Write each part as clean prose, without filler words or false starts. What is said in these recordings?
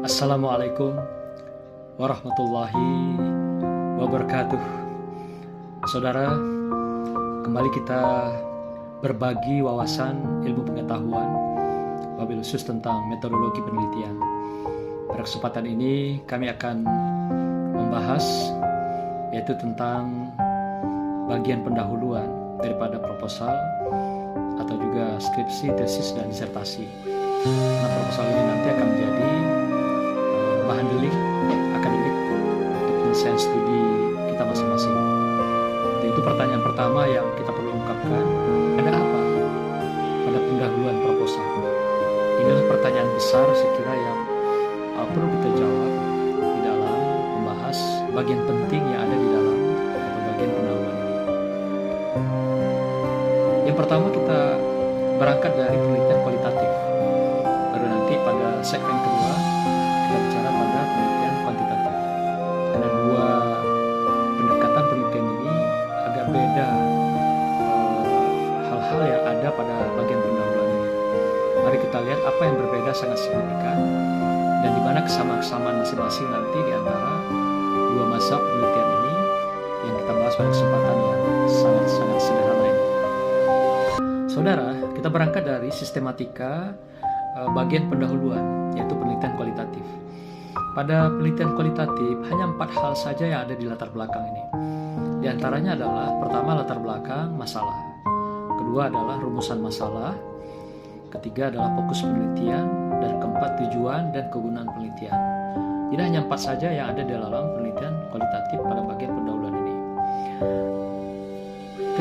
Assalamualaikum warahmatullahi wabarakatuh. Saudara, kembali kita berbagi wawasan ilmu pengetahuan, wabil khusus tentang metodologi penelitian. Pada kesempatan ini kami akan membahas yaitu tentang bagian pendahuluan daripada proposal atau juga skripsi, tesis, dan disertasi. Nah, proposal ini nanti akan menjadi bahan delik akademik untuk penyelesaian studi kita masing-masing. Itu pertanyaan pertama yang kita perlu ungkapkan, ada apa pada pendahuluan proposal? Inilah pertanyaan besar sekira yang perlu kita jawab di dalam membahas bagian penting yang ada di dalam atau bagian pendahuluan ini. Yang pertama, kita berangkat dari penelitian kualitatif. Baru nanti pada segmen kedua kita bicara pada penelitian kuantitatif. Karena dua pendekatan penelitian ini agak beda hal-hal yang ada pada bagian pendahuluan ini. Mari kita lihat apa yang berbeda sangat signifikan dan di mana kesamaan-kesamaan masing-masing nanti di antara dua mazhab penelitian ini yang kita bahas pada kesempatan yang sangat-sangat sederhana ini. Saudara, kita berangkat dari sistematika bagian pendahuluan, yaitu penelitian kualitatif. Pada penelitian kualitatif, hanya 4 hal saja yang ada di latar belakang ini. Di antaranya adalah, pertama, latar belakang masalah. Kedua adalah rumusan masalah. Ketiga adalah fokus penelitian. Dan keempat, tujuan dan kegunaan penelitian. Jadi hanya 4 saja yang ada di dalam penelitian kualitatif pada bagian pendahuluan ini.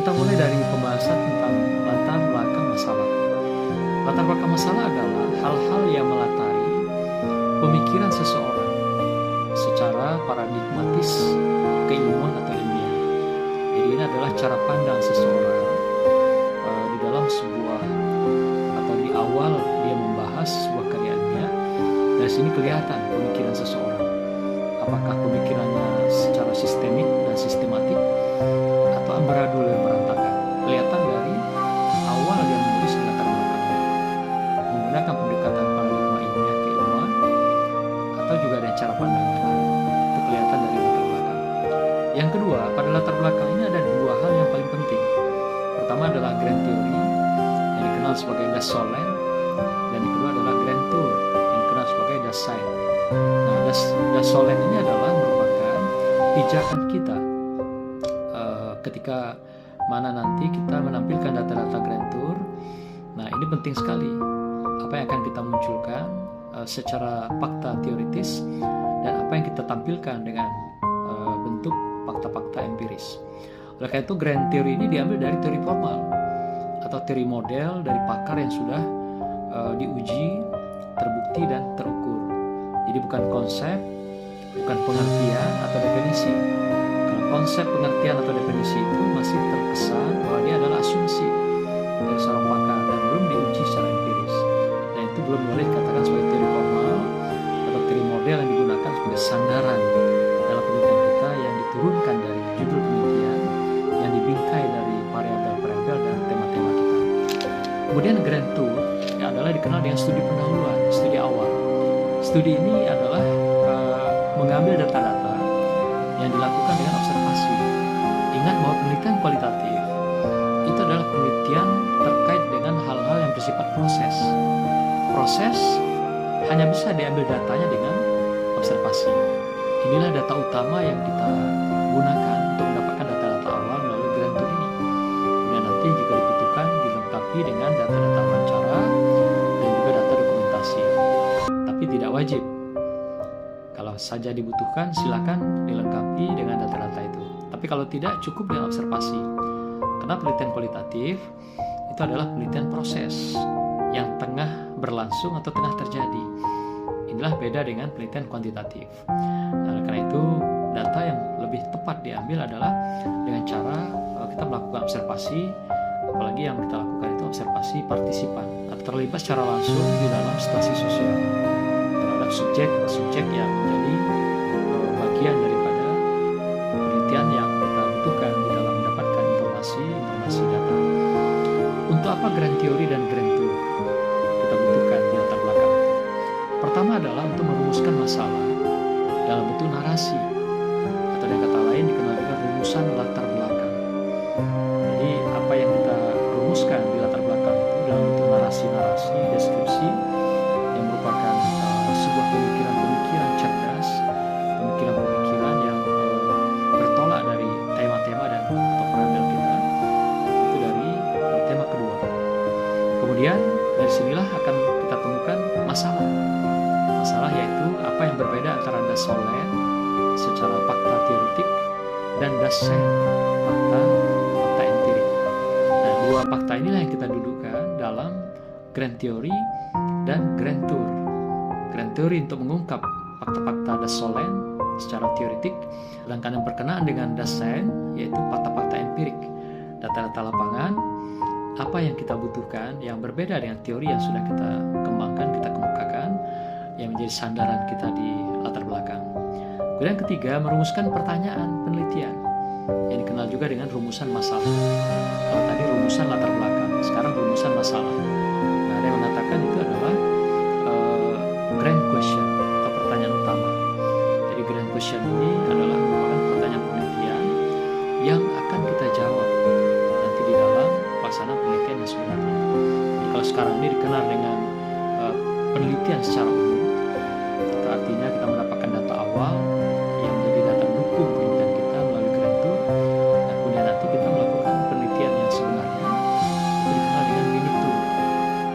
Kita mulai dari pembahasan tentang latar belakang masalah. Latar belakang masalah adalah hal-hal yang melatari pemikiran seseorang secara paradigmatis, keilmuan atau ilmiah. Jadi ini adalah cara pandang seseorang di dalam sebuah atau di awal dia membahas sebuah karya ilmiah. Dari sini kelihatan pemikiran seseorang. Apakah pemikirannya secara sistemik dan sistematik atau amburadul dan berantakan. Kelihatan dari awal dia menulis di latar belakangnya, menggunakan pendekatan paradigma ilmiah keilmuan atau juga ada cara pandangnya lain. Itu kelihatan dari latar belakang. Yang kedua, pada latar belakang ini ada dua hal yang paling penting. Pertama adalah grand theory yang dikenal sebagai Das Solem, dan yang kedua adalah grand tour yang dikenal sebagai Das Sein. Nah, Das Solem ini adalah merupakan pijakan kita ketika mana nanti kita menampilkan data-data grand tour. Nah, ini penting sekali apa yang akan kita munculkan secara fakta teoritis dan apa yang kita tampilkan dengan bentuk fakta-fakta empiris. Oleh karena itu, grand theory ini diambil dari teori formal atau teori model dari pakar yang sudah diuji, terbukti, dan terukur. Jadi bukan konsep, bukan pengertian atau definisi. Kalau konsep, pengertian, atau definisi itu masih terkesan bahwa dia adalah asumsi dari seorang pakar dan belum diuji secara empiris. Dan itu belum boleh dikatakan sebagai teori formal atau teori model yang digunakan sebagai sandaran dalam penelitian kita yang diturunkan dari judul penelitian yang dibingkai dari variabel-variabel dan tema-tema kita. Kemudian grand tour yang adalah dikenal dengan studi pendahuluan, studi awal. Studi ini adalah mengambil data-data yang dilakukan dengan observasi. Ingat bahwa penelitian kualitatif itu adalah penelitian terkait dengan hal-hal yang bersifat proses. Proses hanya bisa diambil datanya dengan observasi. Inilah data utama yang kita gunakan untuk mendapatkan data-data awal melalui grand tour ini. Dan nanti juga dibutuhkan dilengkapi dengan data-data wawancara dan juga data dokumentasi. Tapi tidak wajib. Kalau saja dibutuhkan, silakan dilengkapi dengan data-data itu. Tapi kalau tidak, cukup dengan observasi. Karena penelitian kualitatif itu adalah penelitian proses yang tengah berlangsung atau tengah terjadi. Inilah beda dengan penelitian kuantitatif. Nah, karena itu data yang lebih tepat diambil adalah dengan cara kita melakukan observasi, apalagi yang kita lakukan itu observasi partisipan atau terlibat secara langsung di dalam situasi sosial terhadap subjek yang menjadi bagian daripada penelitian yang kita butuhkan di dalam mendapatkan informasi data. Untuk apa grand theory dan grand tour kita butuhkan di latar belakang? Pertama adalah untuk merumuskan merumuskan masalah dalam bentuk narasi, atau dengan kata lain dikenal dengan rumusan latar belakang. Jadi apa yang kita rumuskan di latar belakang itu dalam bentuk narasi-narasi, deskripsi yang merupakan sebuah pemikiran-pemikiran cerdas, pemikiran-pemikiran yang bertolak dari tema-tema dan atau paralel kita, itu dari tema kedua. Kemudian dari sinilah akan kita temukan masalah. Masalah yaitu apa yang berbeda antara das Solem secara fakta teoretik dan das Sein, fakta empirik. Nah, dua fakta inilah yang kita dudukkan dalam Grand Theory dan Grand Tour. Grand Theory untuk mengungkap fakta-fakta das Solem secara teoretik, sedangkan yang berkenaan dengan das Sein yaitu fakta-fakta empirik, data-data lapangan, apa yang kita butuhkan yang berbeda dengan teori yang sudah kita kembangkan, kita kemukakan, yang menjadi sandaran kita di latar belakang. Kemudian ketiga, merumuskan pertanyaan penelitian yang dikenal juga dengan rumusan masalah. Kalau tadi rumusan latar belakang, sekarang rumusan masalah. Nah, ada yang mengatakan itu adalah grand question atau pertanyaan utama. Jadi grand question ini adalah merupakan pertanyaan penelitian yang akan kita jawab nanti di dalam pelaksanaan penelitian yang sebenarnya. Jadi kalau sekarang ini dikenal dengan penelitian secara umum, itu artinya kita mendapatkan data awal yang menjadi data mendukung penelitian kita melalui Grand Tour, dan kemudian nanti kita melakukan penelitian yang sebenarnya itu dikenal dengan mini tour.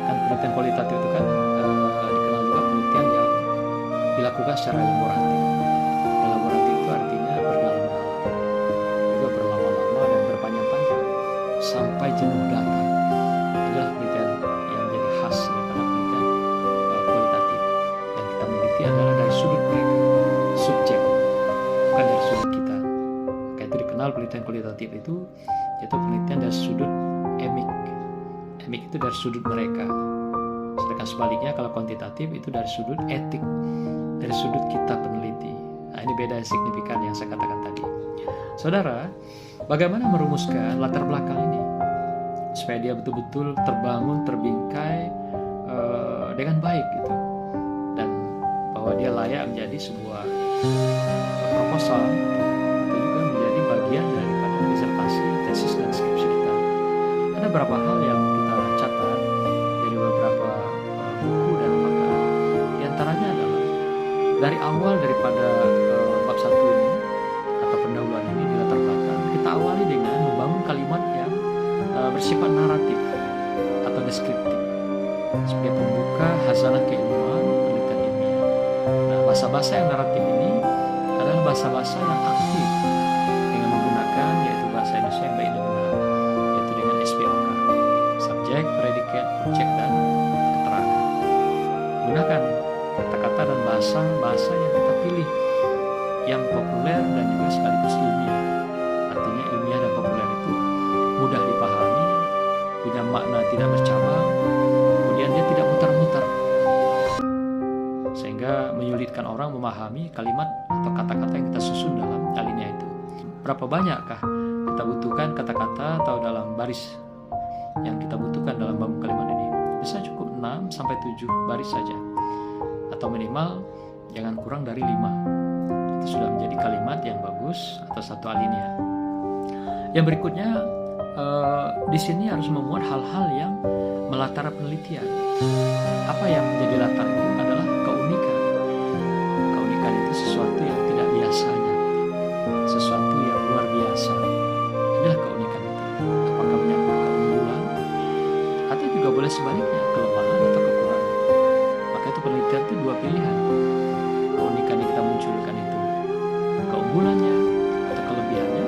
Kan penelitian kualitatif itu kan dikenal juga penelitian yang dilakukan secara laboratif. Laboratif itu artinya berdalam-dalam, juga berlama-lama dan berpanjang-panjang sampai jenuh data. Inilah penelitian yang menjadi khas daripada penelitian kualitatif. Yang kita meneliti adalah dari sudut mereka, subjek, bukan dari sudut kita. Maka itu dikenal penelitian kualitatif itu yaitu penelitian dari sudut emik. Emik itu dari sudut mereka. Sedangkan sebaliknya kalau kuantitatif itu dari sudut etik, dari sudut kita peneliti. Nah, ini beda signifikan yang saya katakan tadi. Saudara, bagaimana merumuskan latar belakang ini supaya dia betul-betul terbangun, terbingkai dengan baik gitu, dan bahwa dia layak menjadi sebuah proposal atau juga menjadi bagian daripada disertasi, tesis dan skripsi kita. Ada beberapa hal yang kita catat dari beberapa buku dan pakar. Di antaranya adalah dari awal daripada bab 1 ini atau pendahuluan ini di latar belakang, kita awali dengan membangun kalimat yang bersifat naratif atau deskriptif sebagai pembuka hazanah keilmuan penelitian ilmiah. Nah, bahasa-bahasa yang naratif ini adalah bahasa-bahasa yang aktif dengan menggunakan yaitu bahasa Indonesia yang baik dan benar, yaitu dengan SPOK, subjek, predikat, objek, dan keterangan. Gunakan kata-kata dan bahasa yang kita pilih yang populer dan juga sekaligus ilmiah. Artinya ilmiah dan populer itu mudah dipahami, punya makna tidak bercabang, kemudian dia tidak mutar-mutar, sehingga menyulitkan orang memahami kalimat atau kata-kata yang kita susun dalam alinea itu. Berapa banyakkah kita butuhkan kata-kata atau dalam baris yang kita butuhkan dalam bangun kalimat ini? Bisa cukup 6-7 baris saja, atau minimal jangan kurang dari 5. Itu sudah menjadi kalimat yang bagus atau satu alinea. Yang berikutnya, di sini harus memuat hal-hal yang melatar penelitian. Apa yang menjadi latar itu adalah keunikan. Keunikan itu sesuatu yang tidak biasanya, sesuatu yang luar biasa. Inilah keunikan itu. Apakah menyangkut keunggulan, atau juga boleh sebaliknya, kelemahan atau kekurangan. Maka itu penelitian itu dua pilihan. Keunikan yang kita munculkan itu keunggulannya atau kelebihannya,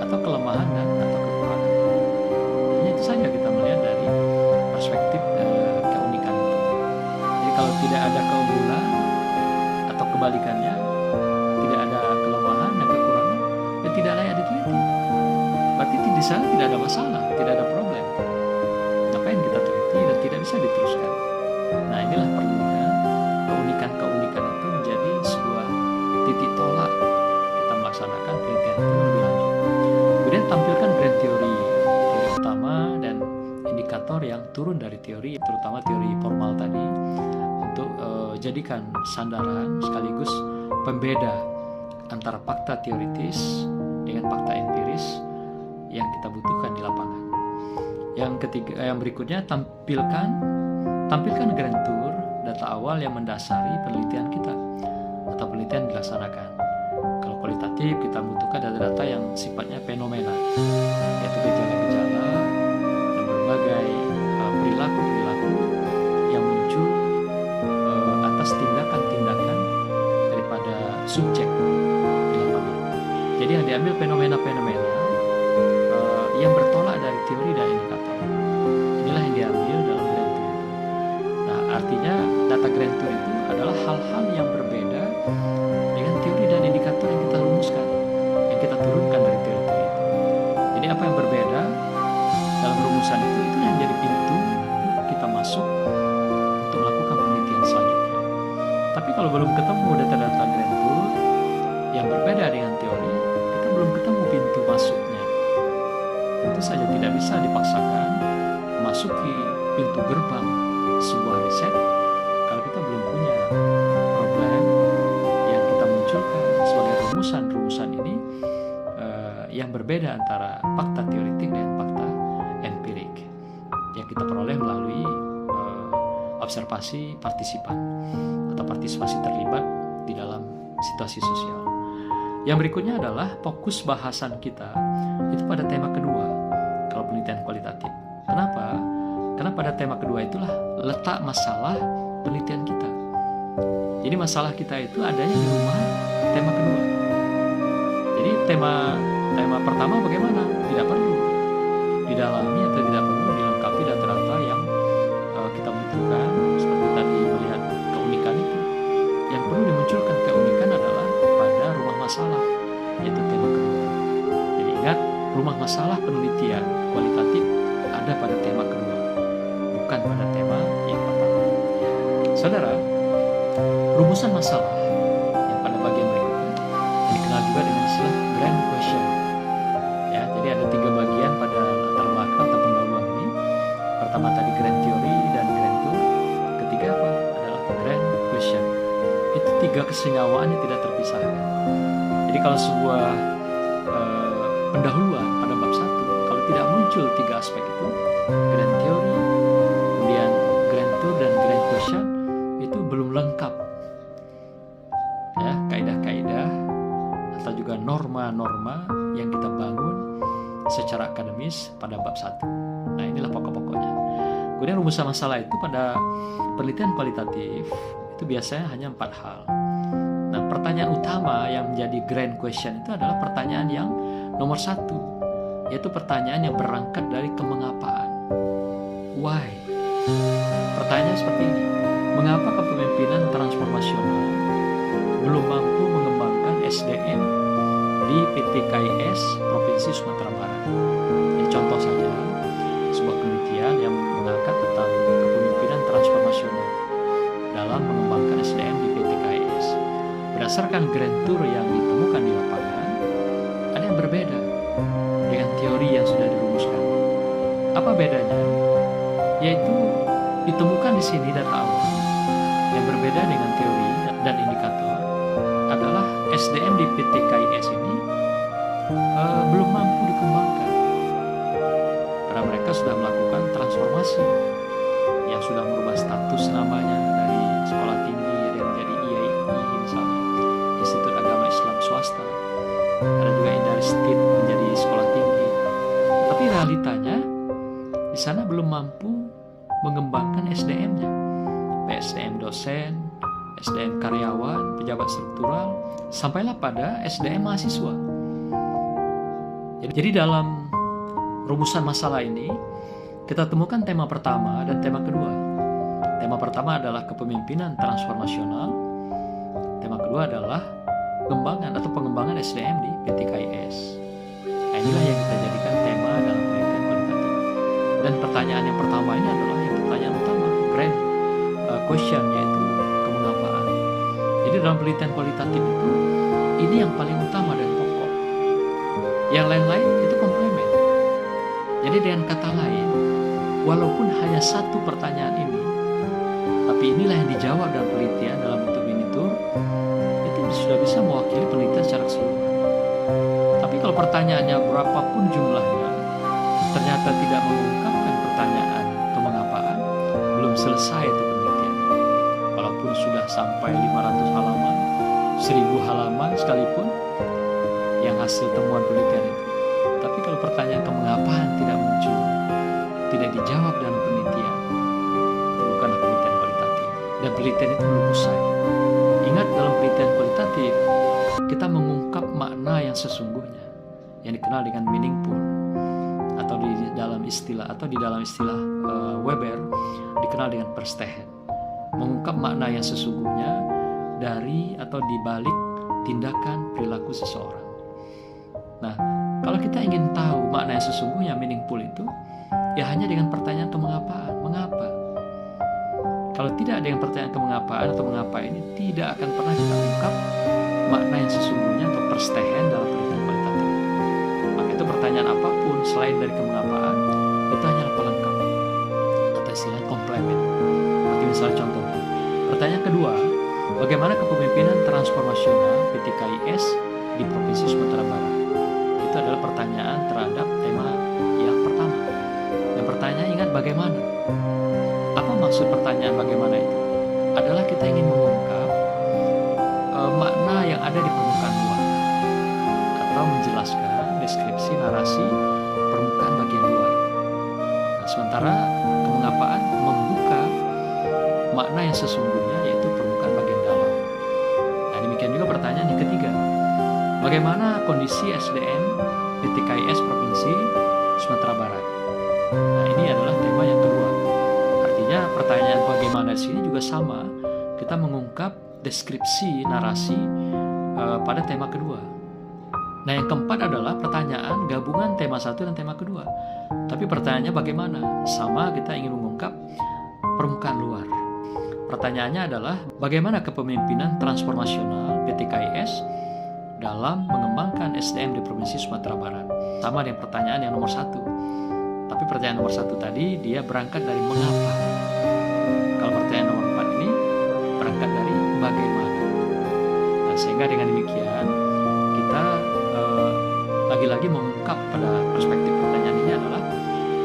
atau kelemahan dan atau kekurangan. Hanya itu saja kita melihat dari perspektif keunikan itu. Jadi kalau tidak ada keunggulan atau kebalikannya, tidak ada kelemahan dan kekurangan, ya tidak layak diteliti. Berarti di sana tidak ada masalah, tidak ada problem. Ngapain kita teliti dan tidak bisa diteruskan? Nah, inilah perlunya keunikan-keunikan itu menjadi sebuah titik tolak kita melaksanakan penelitian itu lebih lanjut. Kemudian tampilkan grand teori utama dan indikator yang turun dari teori, terutama teori formal tadi, untuk dijadikan sandaran sekaligus pembeda antara fakta teoritis dengan fakta empiris yang kita butuhkan di lapangan. Yang berikutnya, tampilkan grand tour data awal yang mendasari penelitian kita atau penelitian dilaksanakan. Kalau kualitatif, kita membutuhkan data-data yang sifatnya fenomena, yaitu gejala-gejala dan berbagai perilaku-perilaku yang muncul atas tindakan-tindakan daripada subjek di lapangan. Jadi yang diambil fenomena-fenomena yang bertolak dari teori dan indikator. Inilah yang diambil dalam grand tour itu. Nah, artinya data grand tour itu adalah hal-hal yang berbeda dengan teori dan indikator yang kita rumuskan, yang kita turunkan dari teori-teori itu. Jadi apa yang berbeda dalam rumusan itu yang jadi pintu kita masuk untuk melakukan penelitian selanjutnya. Tapi kalau belum ketemu data-data grand tour yang berbeda dengan teori, kita belum ketemu pintu masuknya. Tentu saja tidak bisa dipaksakan memasuki pintu gerbang sebuah riset kalau kita belum punya problem yang kita munculkan sebagai rumusan-rumusan ini yang berbeda antara fakta teoritik dan fakta empirik yang kita peroleh melalui observasi partisipan atau partisipasi terlibat di dalam situasi sosial. Yang berikutnya adalah fokus bahasan kita itu pada tema kedua kalau penelitian kualitatif. Kenapa? Karena pada tema kedua itulah letak masalah penelitian kita. Jadi masalah kita itu adanya di rumah tema kedua. Jadi tema pertama bagaimana? Tidak perlu didalami atau tidak perlu dilengkapi data-data yang kita butuhkan. Seperti tadi melihat keunikan itu, yang perlu dimunculkan keunikan adalah pada rumah masalah, yaitu tema kedua. Jadi ingat, rumah masalah penelitian kualitatif ada pada tema kedua, bukan pada tema yang pertama. Saudara, rumusan masalah yang pada bagian berikutnya yang dikenal juga dengan istilah grand question. Ya, jadi ada 3 bagian pada latar belakang atau pendahuluan ini. Pertama tadi grand theory dan grand tour. Ketiga apa? Adalah grand question. Itu 3 kesenyawaan yang tidak terpisahkan. Jadi kalau sebuah pendahuluan pada bab 1, kalau tidak muncul 3 aspek itu, grand theory, kemudian grand tour dan grand question, itu belum lengkap. Ya, kaidah-kaidah atau juga norma-norma yang kita bangun secara akademis pada bab 1. Nah, inilah pokok-pokoknya. Kemudian rumusan masalah itu pada penelitian kualitatif itu biasanya hanya 4 hal. Nah, pertanyaan utama yang menjadi grand question itu adalah pertanyaan yang nomor 1, yaitu pertanyaan yang berangkat dari kemengapaan. Why? Pertanyaan seperti ini. Mengapa kepemimpinan transformasional belum mampu mengembangkan SDM di PT KIS Provinsi Sumatera Barat? Ini contoh saja sebuah penelitian yang mengangkat tentang kepemimpinan transformasional dalam mengembangkan SDM di PT KIS. Berdasarkan grand tour yang ditemukan di lapangan, ada yang berbeda dengan teori yang sudah dirumuskan. Apa bedanya? Yaitu ditemukan di sini data awal yang berbeda dengan teori dan indikator adalah SDM di PT KIS ini belum mampu dikembangkan karena mereka sudah melakukan transformasi yang sudah merubah status namanya dari sekolah tinggi yang menjadi IAI misalnya, Institut Agama Islam Swasta, ada juga Indaristit menjadi sekolah tinggi. Tapi realitanya di sana belum mampu mengembangkan SDM-nya, SDM dosen, SDM karyawan, pejabat struktural, sampailah pada SDM mahasiswa. Jadi dalam rumusan masalah ini kita temukan tema pertama dan tema kedua. Tema pertama adalah kepemimpinan transformasional. Tema kedua adalah pengembangan SDM di PT KIS. Nah, inilah yang kita jadikan tema dalam penelitian kualitatif. Dan pertanyaan yang pertama ini adalah yang pertanyaan utama, grand question, yaitu kemengapaan. Jadi dalam penelitian kualitatif itu, ini yang paling utama dan pokok. Yang lain-lain itu komplemen. Jadi dengan kata lain, walaupun hanya satu pertanyaan ini, tapi Tapi inilah yang dijawab dalam penelitian dalam bentuk miniatur, itu sudah bisa mewakili penelitian secara keseluruhan. Tapi kalau pertanyaannya berapapun jumlahnya, ternyata tidak mengungkapkan pertanyaan kemengapaan, belum selesai itu penelitian. Walaupun sudah sampai 500 halaman, 1000 halaman sekalipun yang hasil temuan penelitian itu. Tapi kalau pertanyaan kemengapaan tidak muncul, tidak dijawab dalam penelitian, itu bukanlah penelitian kualitatif. Dan penelitian itu belum usai. Ingat, dalam penelitian kualitatif, kita mengungkap makna yang sesungguhnya, yang dikenal dengan meaningful, atau di dalam istilah Weber dikenal dengan Verstehen. Mengungkap makna yang sesungguhnya dari atau di balik tindakan perilaku seseorang. Nah, kalau kita ingin tahu makna yang sesungguhnya meaningful itu, ya hanya dengan pertanyaan kemengapaan. Mengapa? Kalau tidak ada yang pertanyaan kemengapaan atau mengapa ini, tidak akan pernah kita ungkap makna yang sesungguhnya atau Verstehen dalam penelitian kualitatif. Maka itu pertanyaan apapun selain dari kemengapaan, itu hanyalah pelengkap atau istilahnya komplement. Seperti misalnya contohnya, pertanyaan kedua, bagaimana kepemimpinan transformasional PTKIS di Provinsi Sumatera Barat? Itu adalah pertanyaan terhadap tema yang pertama. Dan pertanyaan, ingat, bagaimana? Apa maksud pertanyaan bagaimana itu? Adalah kita ingin mengungkap makna yang ada di permukaan luar, atau menjelaskan deskripsi narasi permukaan bagian luar. Nah, sementara kemengapaan membuka makna yang sesungguhnya, yaitu permukaan bagian dalam. Nah, demikian juga pertanyaan yang ketiga, bagaimana kondisi SDM PTKIS Provinsi Sumatera Barat? Nah, ini adalah tema yang kedua. Artinya pertanyaan bagaimana di sini juga sama, kita mengungkap deskripsi narasi pada tema kedua. Nah, yang keempat adalah pertanyaan gabungan tema satu dan tema kedua. Tapi pertanyaannya bagaimana? Sama, kita ingin mengungkap permukaan luar. Pertanyaannya adalah bagaimana kepemimpinan transformasional PTKIS dalam mengembangkan SDM di Provinsi Sumatera Barat. Sama dengan pertanyaan yang nomor 1. Tapi pertanyaan nomor 1 tadi dia berangkat dari mengapa. Kalau pertanyaan nomor 4 ini berangkat dari bagaimana. Nah, sehingga dengan demikian kita lagi-lagi mengungkap pada perspektif pertanyaan ini adalah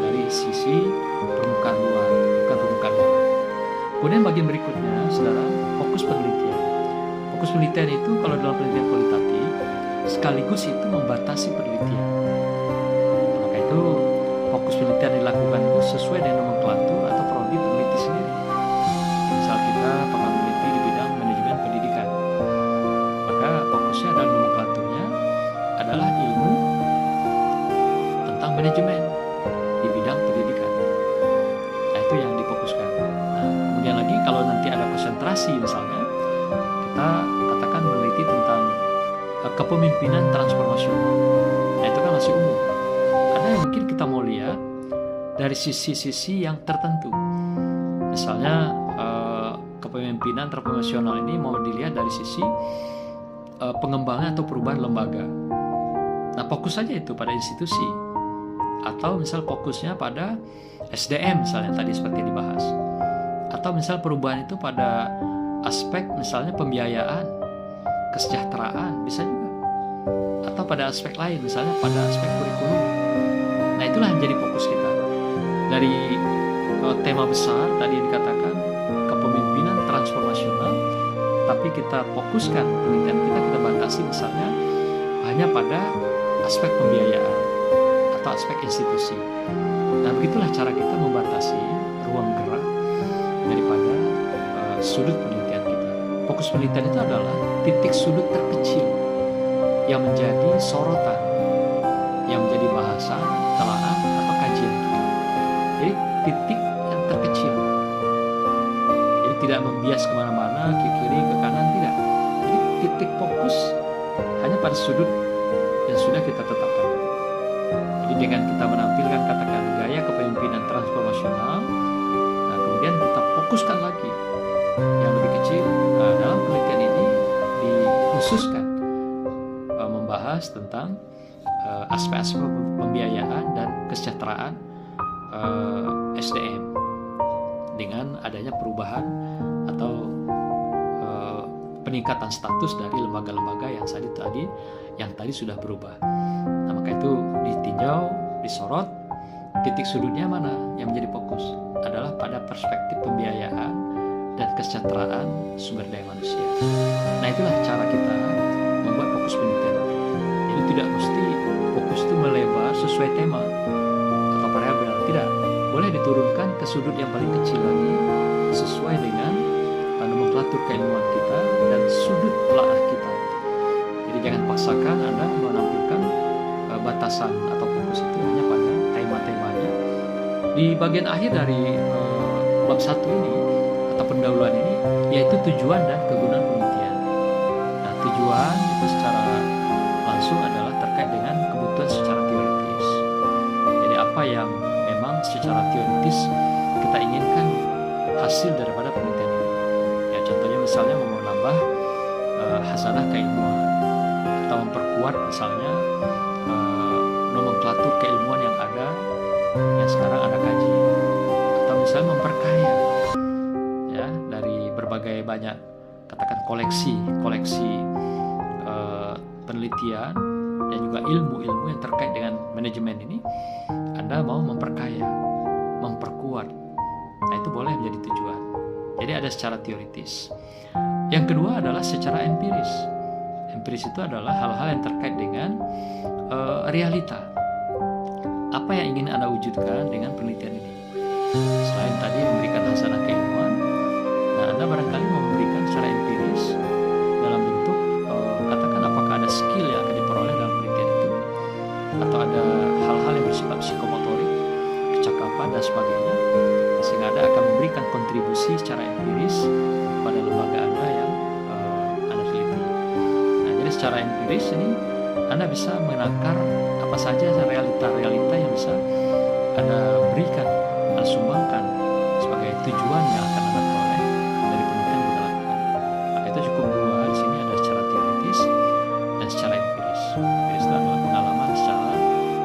dari sisi permukaan luar, bukan permukaan dalam. Kemudian bagian berikutnya, saudara, fokus penelitian. Fokus penelitian itu kalau dalam penelitian kualitatif sekaligus itu membatasi penelitian. Maka itu fokus penelitian dilakukan itu sesuai dengan nomenklatur atau prodi peneliti sendiri. Misal kita pernah meneliti di bidang manajemen pendidikan, maka fokusnya dalam nomenklaturnya adalah ilmu tentang manajemen di bidang pendidikan. Nah, itu yang difokuskan. Nah, kemudian lagi kalau nanti ada konsentrasi misalnya, kita katakan meneliti tentang kepemimpinan transformasional. Nah, itu kan masih umum. Karena yang mungkin kita mau lihat dari sisi-sisi yang tertentu. Misalnya kepemimpinan transformasional ini mau dilihat dari sisi pengembangan atau perubahan lembaga. Nah, fokus saja itu pada institusi. Atau misal fokusnya pada SDM misalnya tadi seperti dibahas. Atau misal perubahan itu pada aspek misalnya pembiayaan, kesejahteraan, bisa juga. Atau pada aspek lain, misalnya pada aspek kurikulum. Nah, itulah yang jadi fokus kita. Dari tema besar tadi yang dikatakan kepemimpinan transformasional, tapi kita fokuskan penelitian kita batasi misalnya hanya pada aspek pembiayaan atau aspek institusi. Nah, begitulah cara kita membatasi ruang gerak daripada sudut penelitian kita. Fokus penelitian itu adalah titik sudut terkecil yang menjadi sorotan, yang menjadi bahasan, telaah atau kajian kita. Jadi titik yang terkecil. Jadi tidak membias kemana-mana, ke kiri, ke kanan, tidak. Jadi titik fokus hanya pada sudut yang sudah kita tetapkan. Jadi dengan kita menampilkan katakan gaya kepemimpinan transformasional, nah kemudian kita fokuskan lagi yang lebih kecil. Dalam penelitian ini dikhususkan membahas tentang aspek-aspek pembiayaan dan kesejahteraan SDM dengan adanya perubahan peningkatan status dari lembaga-lembaga yang tadi sudah berubah. Nah, maka itu ditinjau, disorot, titik sudutnya mana yang menjadi fokus adalah pada perspektif pembiayaan dan kesejahteraan sumber daya manusia. Nah, itulah cara kita membuat fokus penelitian. Jadi tidak mesti fokus itu melebar sesuai tema atau variabel, tidak. Boleh diturunkan ke sudut yang paling kecil lagi sesuai dengan nomenklatur keilmuan kita dan sudut telaah kita. Jadi jangan paksakan Anda menampilkan batasan atau fokus itu hanya pada tema-temanya. Di bagian akhir dari bab 1 ini atau pendahuluan ini yaitu tujuan dan kegunaan penelitian. Nah, tujuan itu secara langsung adalah terkait dengan kebutuhan secara teoritis. Jadi apa yang memang secara teoritis kita inginkan hasil daripada penelitian ini. Ya, contohnya misalnya mau menambah hasanah keilmuan atau memperkuat misalnya nomenklatur keilmuan yang ada yang sekarang Anda kaji, atau misalnya memperkaya ya dari berbagai banyak katakan koleksi penelitian dan juga ilmu-ilmu yang terkait dengan manajemen ini. Anda mau memperkaya, memperkuat. Nah, itu boleh menjadi tujuan. Jadi ada secara teoritis. Yang kedua adalah secara empiris. Empiris itu adalah hal-hal yang terkait dengan realita. Apa yang ingin Anda wujudkan dengan penelitian ini? Selain tadi memberikan hasanah keilmuan, nah Anda barangkali mau memberikan secara empiris dalam bentuk katakan apakah ada skill yang akan diperoleh dalam penelitian itu, atau ada hal-hal yang bersifat psikomotorik, kecakapan dan sebagainya, sehingga Anda akan memberikan kontribusi secara empiris pada lembaga Anda yang Anda teliti. Nah, jadi secara empiris ini Anda bisa menakar apa saja realita-realita yang bisa Anda berikan, Anda sumbangkan sebagai tujuan yang akan Anda peroleh dari penelitian yang Anda lakukan. Maka itu cukup dua di sini, ada secara teoritis dan secara empiris. Empiris itu adalah pengalaman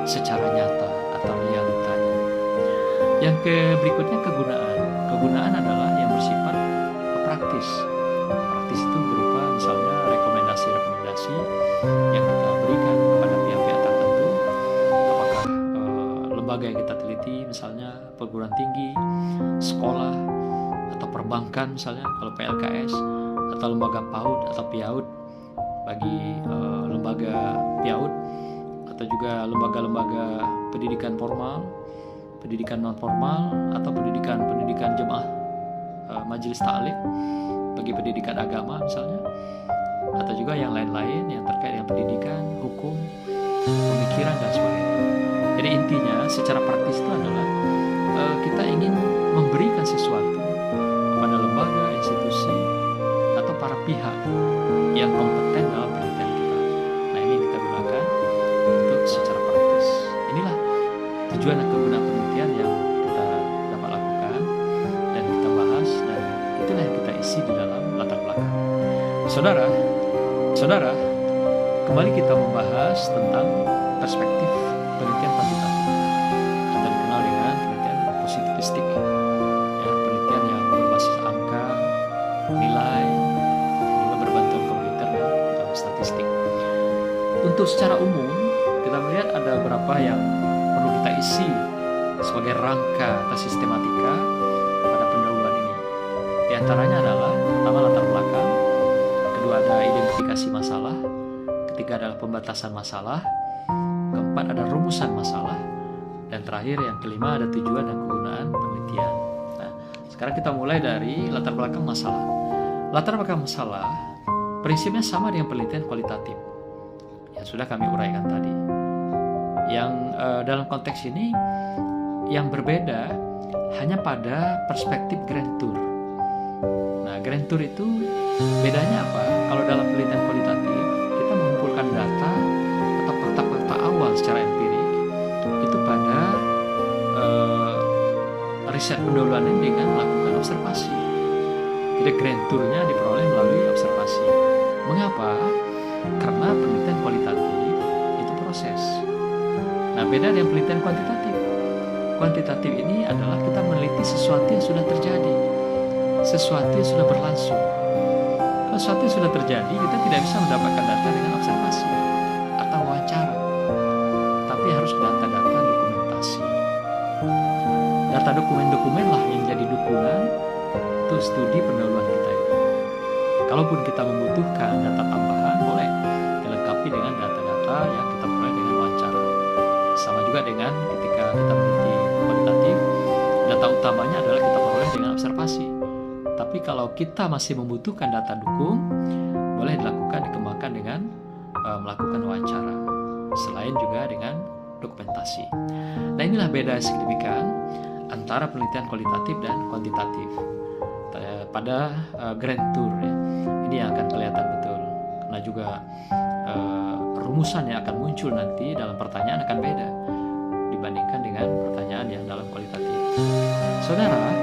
secara nyata atau realitanya. Yang berikutnya kegunaan. Kegunaan adalah yang bersifat praktis. Praktis itu berupa misalnya rekomendasi-rekomendasi yang kita berikan kepada pihak-pihak tertentu. Apakah lembaga yang kita teliti, misalnya perguruan tinggi, sekolah, atau perbankan misalnya kalau PLKS, atau lembaga PAUD atau PIAUD bagi lembaga PIAUD, atau juga lembaga-lembaga pendidikan formal, pendidikan non formal, atau pendidikan jemaah majelis ta'lim bagi pendidikan agama misalnya, atau juga yang lain-lain yang terkait dengan pendidikan, hukum, pemikiran dan sebagainya. Jadi intinya secara praktis itu adalah kita ingin memberikan sesuatu kepada lembaga, institusi, atau para pihak yang kompeten dalam penelitian kita. Nah, ini yang kita gunakan untuk secara praktis. Inilah tujuan dan kegunaan penelitian yang kita dapat lakukan dan kita bahas, dan itulah yang kita isi di dalam latar belakang. Saudara, kembali kita membahas tentang perspektif penelitian kuantitatif atau dikenal dengan penelitian positivistik, ya, penelitian yang berbasis angka, nilai, juga berbantuan komputer dan statistik. Untuk secara umum kita melihat ada beberapa yang perlu kita isi sebagai rangka atau sistematika pada pendahuluan ini. Di antaranya adalah pertama latar belakang, kedua ada identifikasi masalah, ketiga adalah pembatasan masalah, keempat ada rumusan masalah, dan terakhir yang kelima ada tujuan dan kegunaan penelitian. Nah, sekarang kita mulai dari latar belakang masalah. Latar belakang masalah prinsipnya sama dengan penelitian kualitatif yang sudah kami uraikan tadi. Yang dalam konteks ini yang berbeda hanya pada perspektif Grand Tour. Nah, Grand Tour itu bedanya apa? Kalau dalam penelitian kualitatif kita mengumpulkan data atau fakta-fakta awal secara empirik itu pada riset pendahuluan ini dengan melakukan observasi. Jadi Grand Tour-nya diperoleh melalui observasi. Mengapa? Karena penelitian kualitatif itu proses. Nah, beda dengan penelitian kuantitatif. Kuantitatif ini adalah kita meneliti sesuatu yang sudah terjadi, sesuatu yang sudah berlangsung. Kalau sesuatu yang sudah terjadi, kita tidak bisa mendapatkan data dengan observasi atau wawancara, tapi harus data-data dokumentasi. Data dokumen-dokumen lah yang jadi dukungan untuk studi pendahuluan kita ini. Kalaupun kita membutuhkan data tambahan, boleh dilengkapi dengan data-data yang kita peroleh dengan wawancara. Sama juga dengan ketika kita meneliti kualitatif, data utamanya adalah kita peroleh dengan observasi. Tapi kalau kita masih membutuhkan data dukung, boleh dikembangkan dengan melakukan wawancara, selain juga dengan dokumentasi. Nah, inilah beda signifikan antara penelitian kualitatif dan kuantitatif. Pada Grand Tour ya, ini yang akan kelihatan betul, karena juga rumusan yang akan muncul nanti dalam pertanyaan akan beda dibandingkan dengan pertanyaan yang dalam kualitatif. Saudara,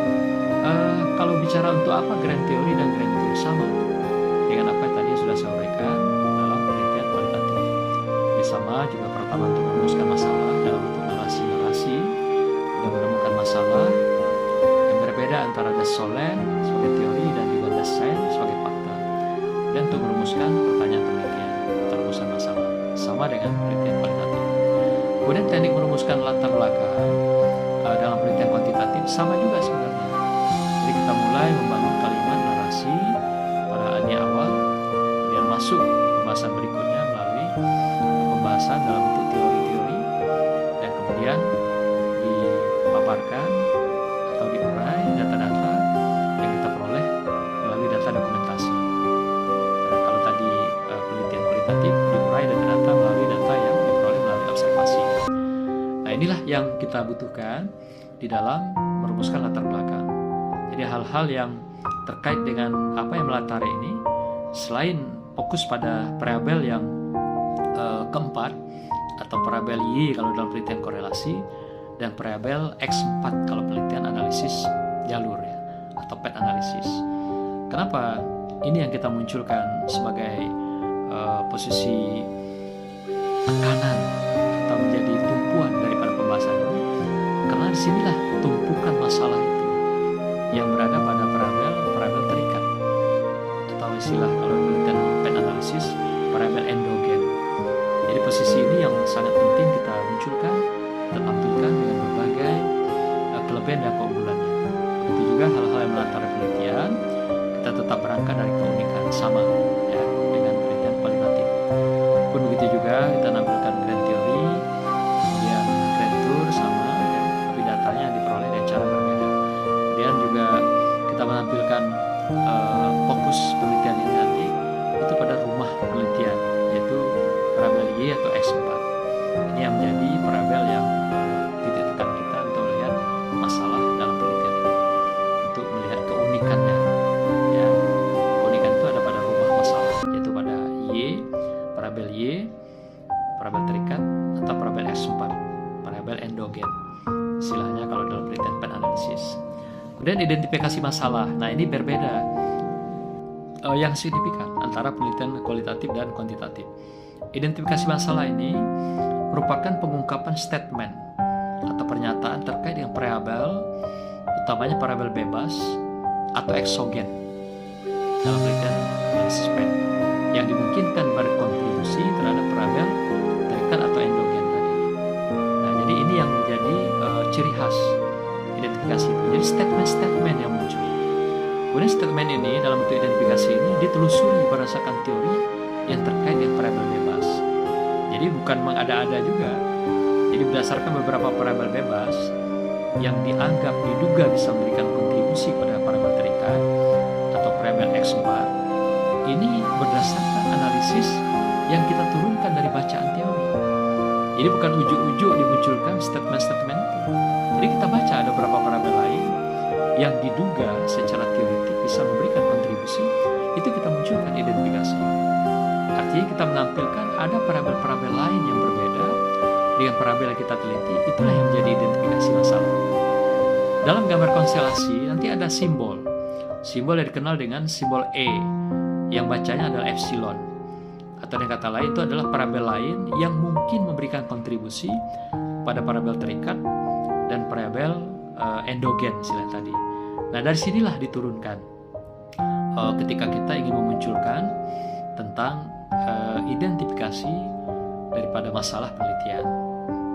kalau bicara untuk apa Grand Theory dan Grand Tour sama dengan apa yang tadi sudah saya sampaikan dalam penelitian kualitatif. Ini sama juga pertama untuk merumuskan masalah dalam bentuk narasi-narasi dan menemukan masalah yang berbeda antara das Solem sebagai teori dan juga das Science sebagai fakta, dan untuk merumuskan pertanyaan penelitian atau rumusan masalah sama dengan penelitian kualitatif. Kemudian teknik merumuskan latar belakang dalam penelitian kuantitatif sama juga sebenarnya. Jadi kita mulai membangun kalimat narasi pada alinea awal, kemudian masuk pembahasan berikutnya melalui pembahasan dalam bentuk teori-teori, dan kemudian dipaparkan atau diurai data-data yang kita peroleh melalui data dokumentasi. Dan kalau tadi penelitian kualitatif diurai data-data melalui data yang diperoleh melalui observasi. Nah, inilah yang kita butuhkan di dalam merumuskan latar belakang. Jadi hal-hal yang terkait dengan apa yang melatari ini, selain fokus pada variabel yang keempat atau variabel Y kalau dalam penelitian korelasi, dan variabel X4 kalau penelitian analisis jalur ya, atau path analisis. Kenapa ini yang kita munculkan sebagai posisi tekanan atau menjadi tumpuan daripada pembahasan ini? Karena disinilah tumpukan masalah itu yang berada pada variabel terikat, atau istilah kalau penelitian path analisis variabel endogen. Jadi posisi ini yang sangat penting kita munculkan, kita tampilkan dengan berbagai kelebihan dan keunggulannya. Begitu juga hal-hal yang melatar penelitian, kita tetap berangkat dari keunikan sama ya dengan penelitian kualitatif. Pun begitu juga kita nampilkan grand theory, kemudian grand tour sama ya, tapi datanya diperoleh dengan cara berbeda. Kemudian juga kita menampilkan fokus penelitian ini nanti itu pada rumah penelitian, yaitu variabel Y atau X4. Ini yang menjadi variabel yang titik tekan kita untuk melihat masalah dalam penelitian ini, untuk melihat keunikannya ya. Keunikan itu ada pada rumah masalah, yaitu pada Y, variabel terikat, atau variabel X4, variabel endogen istilahnya kalau dalam penelitian path analisis. Kemudian identifikasi masalah. Nah, ini berbeda yang signifikan antara penelitian kualitatif dan kuantitatif. Identifikasi masalah ini merupakan pengungkapan statement atau pernyataan terkait dengan variabel, utamanya variabel bebas atau eksogen dalam penelitian analisis path, yang dimungkinkan berkontribusi terhadap variabel terikat atau endogen tadi. Nah, jadi ini yang menjadi ciri khas identifikasi itu. Jadi statement-statement yang muncul. Kemudian statement ini dalam bentuk identifikasi ini ditelusuri berdasarkan teori yang terkait dengan variabel bebas. Jadi bukan mengada-ada juga. Jadi berdasarkan beberapa variabel bebas yang dianggap diduga bisa memberikan kontribusi pada variabel terikat atau variabel X4, ini berdasarkan analisis yang kita turunkan dari bacaan teori. Jadi bukan ujuk-ujuk dimunculkan statement-statement itu. Jadi kita baca ada beberapa variabel lain yang diduga secara teoritik bisa memberikan kontribusi, itu kita munculkan identifikasi. Artinya kita menampilkan ada variabel-variabel lain yang berbeda dengan variabel yang kita teliti, itulah yang menjadi identifikasi masalah. Dalam gambar konstelasi nanti ada simbol yang dikenal dengan simbol E, yang bacanya adalah epsilon. Atau dengan kata lain itu adalah variabel lain yang mungkin memberikan kontribusi pada variabel terikat dan variabel endogen istilah tadi. Nah, dari sinilah diturunkan ketika kita ingin memunculkan tentang identifikasi daripada masalah penelitian.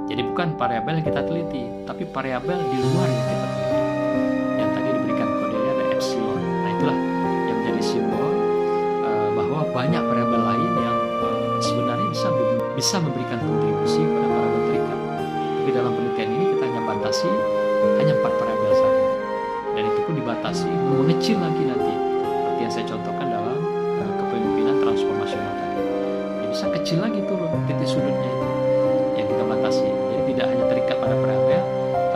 Jadi bukan variabel yang kita teliti, tapi variabel di luar yang kita teliti. Yang tadi diberikan kodenya ada epsilon. Nah itulah yang menjadi simbol bahwa banyak variabel lain yang sebenarnya bisa memberikan kontribusi pada variabel terikat. Tapi dalam penelitian ini kita hanya batasi hanya 4 variabel saja. Dan itu pun dibatasi mengecil lagi nanti. Seperti yang saya contohkan dalam kepemimpinan transformasional tadi. Jadi bisa kecil lagi turun titik sudutnya itu yang kita batasi. Jadi tidak hanya terikat pada variabel,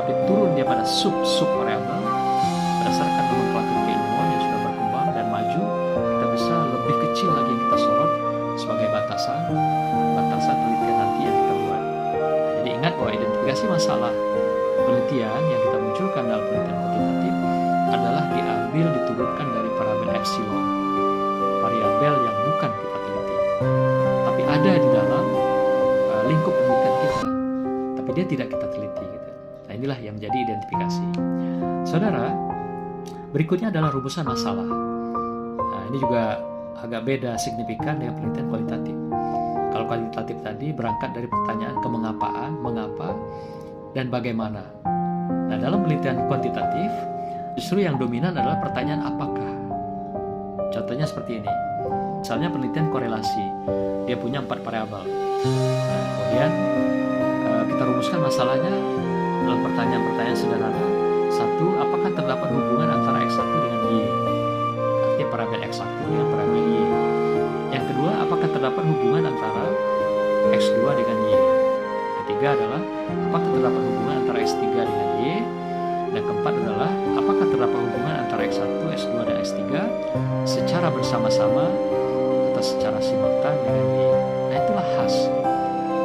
tapi turun dia pada sub-sub variabel berdasarkan nomenklatur keilmuan yang sudah berkembang dan maju. Kita bisa lebih kecil lagi yang kita sorot sebagai batasan penelitian nanti yang kita buat. Jadi ingat bahwa identifikasi masalah penelitian yang kita munculkan dalam penelitian kuantitatif adalah diambil diturunkan dari variabel epsilon, variabel yang bukan kita teliti, tapi ada di dalam lingkup penelitian kita, tapi dia tidak kita teliti gitu. Nah inilah yang menjadi identifikasi. Saudara, berikutnya adalah rumusan masalah. Nah ini juga agak beda signifikan dengan penelitian kualitatif. Kalau kualitatif tadi berangkat dari pertanyaan kemengapaan, mengapa, dan bagaimana. Nah dalam penelitian kuantitatif justru yang dominan adalah pertanyaan apakah. Contohnya seperti ini. Misalnya penelitian korelasi, dia punya 4 variabel. Nah, kemudian kita rumuskan masalahnya dalam pertanyaan-pertanyaan sederhana. 1, apakah terdapat hubungan antara X1 dengan Y? Artinya variabel X1 dengan variabel Y. Yang kedua, apakah terdapat hubungan antara X2 dengan Y? Ketiga adalah, apakah terdapat hubungan antara X3 dengan Y? Dan keempat adalah, apakah terdapat hubungan antara X1, X2, dan X3 secara bersama-sama atau secara simultan dengan Y? Nah itulah khas,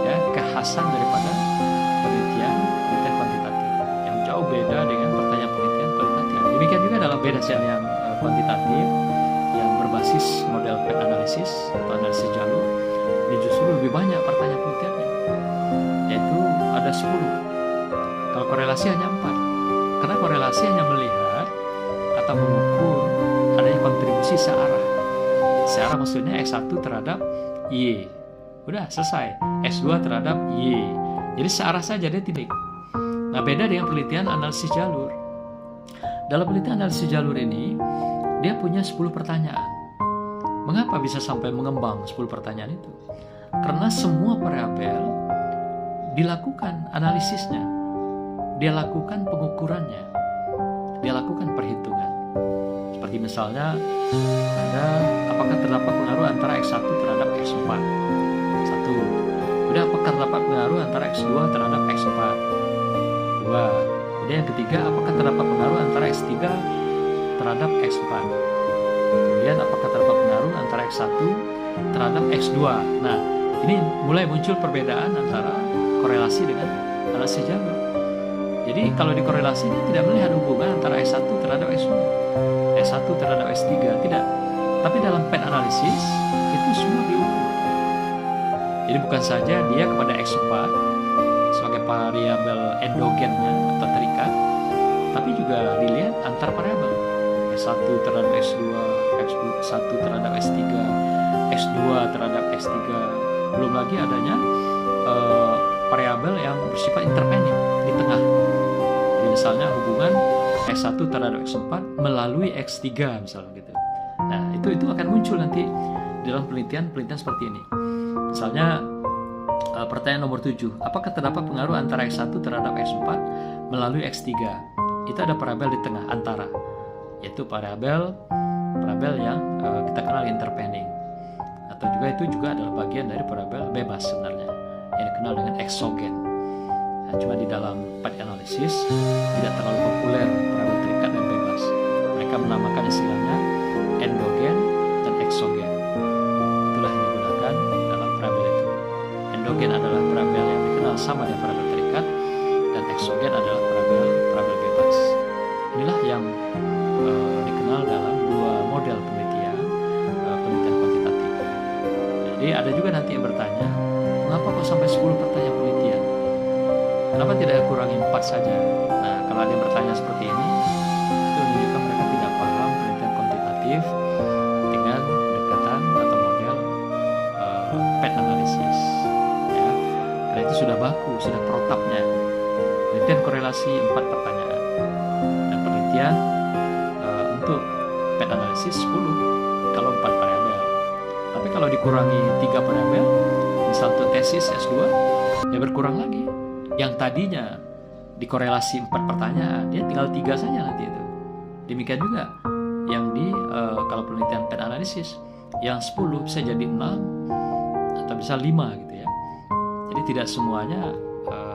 ya, kekhasan daripada penelitian kuantitatif yang jauh beda dengan pertanyaan penelitian kualitatif. Demikian juga dalam beda yang kuantitatif yang berbasis model PET analisis atau analisis jalur, ini justru lebih banyak pertanyaan penelitiannya, yaitu ada 10. Kalau korelasi hanya 4. Karena korelasi hanya melihat atau mengukur adanya kontribusi searah. Searah maksudnya X1 terhadap Y. Udah selesai. X2 terhadap Y. Jadi searah saja, dia titik. Nah beda dengan penelitian analisis jalur. Dalam penelitian analisis jalur ini, dia punya 10 pertanyaan. Mengapa bisa sampai mengembang 10 pertanyaan itu? Karena semua variabel dilakukan analisisnya. Dia lakukan pengukurannya, dia lakukan perhitungan. Seperti misalnya ada apakah terdapat pengaruh antara X1 terhadap X4? 1. Kemudian apakah terdapat pengaruh antara X2 terhadap X4? 2. Kemudian yang ketiga, apakah terdapat pengaruh antara X3 terhadap X4? Kemudian apakah terdapat pengaruh antara X1 terhadap X2? Nah, ini mulai muncul perbedaan antara korelasi dengan analisis jalur. Jadi kalau dikorelasi dia tidak melihat hubungan antara S1 terhadap S2, S1 terhadap S3, tidak. Tapi dalam PET analisis itu semua diukur. Jadi bukan saja dia kepada X4 sebagai variabel endogennya atau terikat, tapi juga dilihat antar variabel. S1 terhadap S2, X1 terhadap S3, S2 terhadap S3. Belum lagi adanya variabel yang bersifat interpending di tengah. Jadi misalnya hubungan X1 terhadap X4 melalui X3 misalnya gitu. Nah, itu akan muncul nanti dalam penelitian seperti ini. Misalnya pertanyaan nomor 7, apakah terdapat pengaruh antara X1 terhadap X4 melalui X3? Itu ada variabel di tengah antara, yaitu variabel yang kita kenal interpending. Atau itu juga adalah bagian dari variabel bebas sebenarnya, yang dikenal dengan exogen. Nah, cuma di dalam PET analisis tidak terlalu populer variabel terikat dan bebas. Mereka menamakan istilahnya endogen dan exogen. Itulah yang digunakan dalam variabel itu. Endogen adalah variabel yang dikenal sama dengan variabel terikat, dan exogen adalah variabel bebas. Inilah yang dikenal dalam dua model penelitian kuantitatif. Jadi ada juga nanti yang bertanya, mengapa kok sampai 10 pertanyaan penelitian? Kenapa tidak kurangi 4 saja? Nah, kalau ada yang bertanya seperti ini, itu menunjukkan mereka tidak paham penelitian kuantitatif sudah baku, sudah protapnya. Penelitian korelasi 4 pertanyaan. Dan penelitian untuk pet analisis 10 kalau 4 variabel. Tapi kalau dikurangi 3 variabel, misal untuk tesis S2, ya berkurang lagi. Yang tadinya dikorelasi 4 pertanyaan, dia tinggal 3 saja nanti itu. Demikian juga yang di kalau penelitian pet analisis, yang 10 bisa jadi 6 atau bisa 5 gitu ya. Jadi tidak semuanya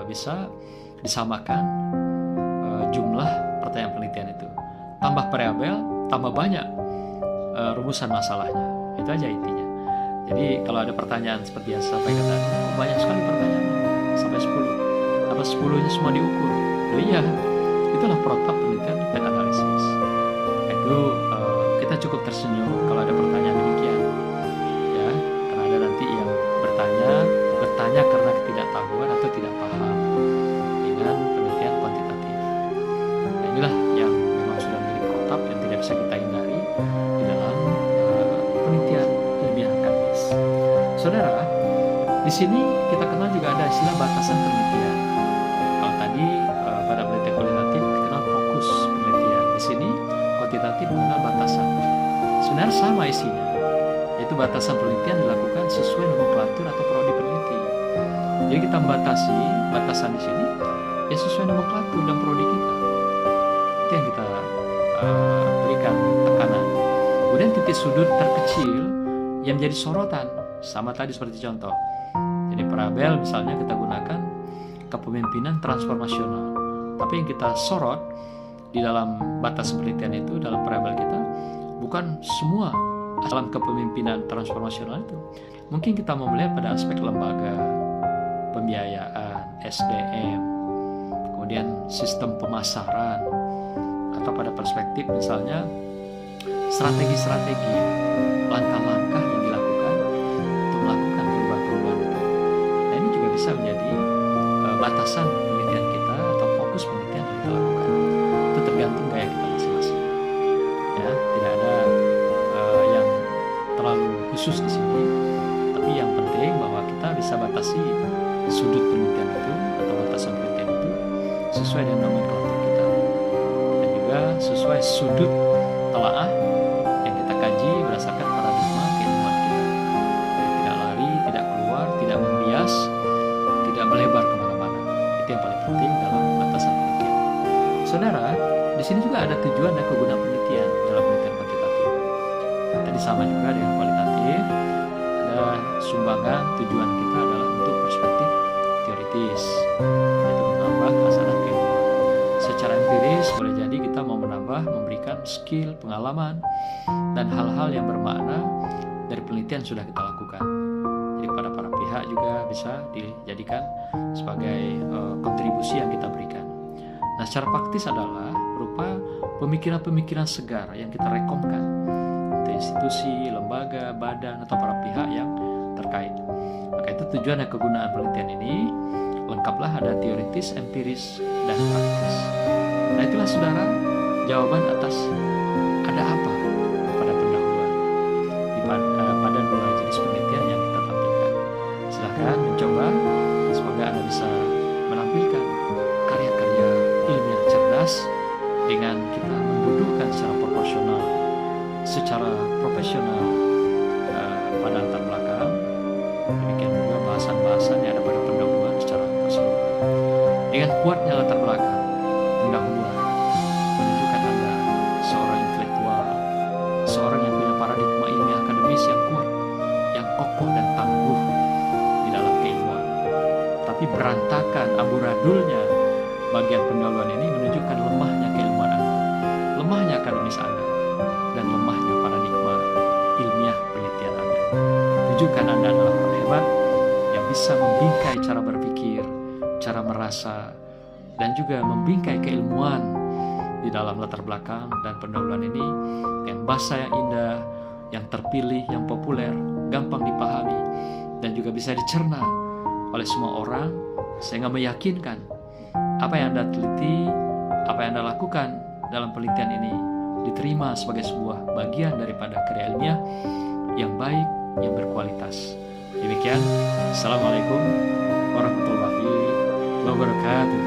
bisa disamakan jumlah pertanyaan penelitian itu. Tambah variabel, tambah banyak rumusan masalahnya. Itu aja intinya. Jadi kalau ada pertanyaan seperti yang saya sampaikan tadi, banyak sekali pertanyaannya, sampai 10. Apa 10-nya semua diukur? Oh iya, itulah protap penelitian pet analisis. Itu kita cukup tersenyum kalau ada pertanyaan demikian, ya, karena ada nanti yang bertanya karena ketidaktahuan atau tidak paham dengan penelitian kuantitatif. Nah, inilah yang memang sudah menjadi protap yang tidak bisa kita hindari di dalam penelitian ilmiah akademis. Saudara, di sini kita kenal juga ada istilah batasan penelitian. Kalau tadi pada penelitian kualitatif dikenal fokus penelitian, di sini kuantitatif mengenal batasan. Sebenarnya sama isinya, yaitu batasan penelitian dilakukan sesuai nomenklatur atau prodi peneliti. Jadi kita membatasi batasan di sini ya sesuai nomenklatur dan prodi kita. Itu yang kita berikan tekanan. Kemudian titik sudut terkecil yang menjadi sorotan, sama tadi seperti contoh. Jadi parabel misalnya kita gunakan kepemimpinan transformasional. Tapi yang kita sorot di dalam batas penelitian itu, dalam parabel kita, bukan semua dalam kepemimpinan transformasional itu. Mungkin kita mau melihat pada aspek lembaga, pembiayaan, SDM, kemudian sistem pemasaran, atau pada perspektif misalnya strategi-strategi, langkah-langkah yang dilakukan untuk melakukan perubahan-perubahan itu. Nah, ini juga bisa menjadi batasan penelitian kita atau fokus penelitian yang kita lakukan. Itu tergantung gaya kita masing-masing. Ya, tidak ada yang terlalu khusus di sini. Tapi yang penting bahwa kita bisa batasi sudut penelitian itu atau batasan penelitian itu sesuai dengan nomenklatur kita dan juga sesuai sudut telaah yang kita kaji berdasarkan paradigma keilmuan kita. Jadi tidak lari, tidak keluar, tidak membias, tidak melebar kemana-mana. Itu yang paling penting dalam batasan penelitian. Saudara, di sini juga ada tujuan dan kegunaan penelitian dalam penelitian kuantitatif. Tadi sama juga dengan kualitatif. Ada sumbangan tujuan kita adalah untuk perspektif teoritis, yaitu menambah hasanah keilmuan. Secara empiris boleh jadi kita mau memberikan skill, pengalaman, dan hal-hal yang bermakna dari penelitian sudah kita lakukan. Jadi pada para pihak juga bisa dijadikan sebagai kontribusi yang kita berikan. Nah, secara praktis adalah berupa pemikiran-pemikiran segar yang kita rekomkan untuk institusi, lembaga, badan, atau para pihak yang terkait. Maka itu tujuan dan kegunaan penelitian ini lengkaplah ada teoritis, empiris, dan praktis. Nah, itulah saudara jawaban atas ada apa pada pendahuluan pada dua jenis penelitian yang kita tampilkan. Silahkan mencoba, semoga Anda bisa menampilkan karya-karya ilmiah cerdas dengan kita mendudukkan secara proporsional, secara profesional pada latar belakang. Demikian juga bahasan-bahasan yang ada pada pendahuluan secara keseluruhan. Dengan kuatnya latar belakang pendahuluan menunjukkan Anda seorang intelektual, seorang yang punya paradigma ilmiah akademis yang kuat, yang kokoh dan tangguh di dalam keilmuan. Tapi berantakan, amburadulnya bagian pendahuluan ini menunjukkan lemahnya keilmuan Anda, lemahnya akademis Anda, dan lemahnya paradigma ilmiah penelitian Anda. Tunjukkan Anda adalah orang hebat yang bisa membingkai cara berpikir, cara merasa, dan juga membingkai keilmuan di dalam latar belakang dan pendahuluan ini dengan bahasa yang indah, yang terpilih, yang populer, gampang dipahami, dan juga bisa dicerna oleh semua orang sehingga meyakinkan apa yang Anda teliti, apa yang Anda lakukan dalam penelitian ini diterima sebagai sebuah bagian daripada karya ilmiah yang baik, yang berkualitas. Demikian, Assalamualaikum warahmatullahi wabarakatuh.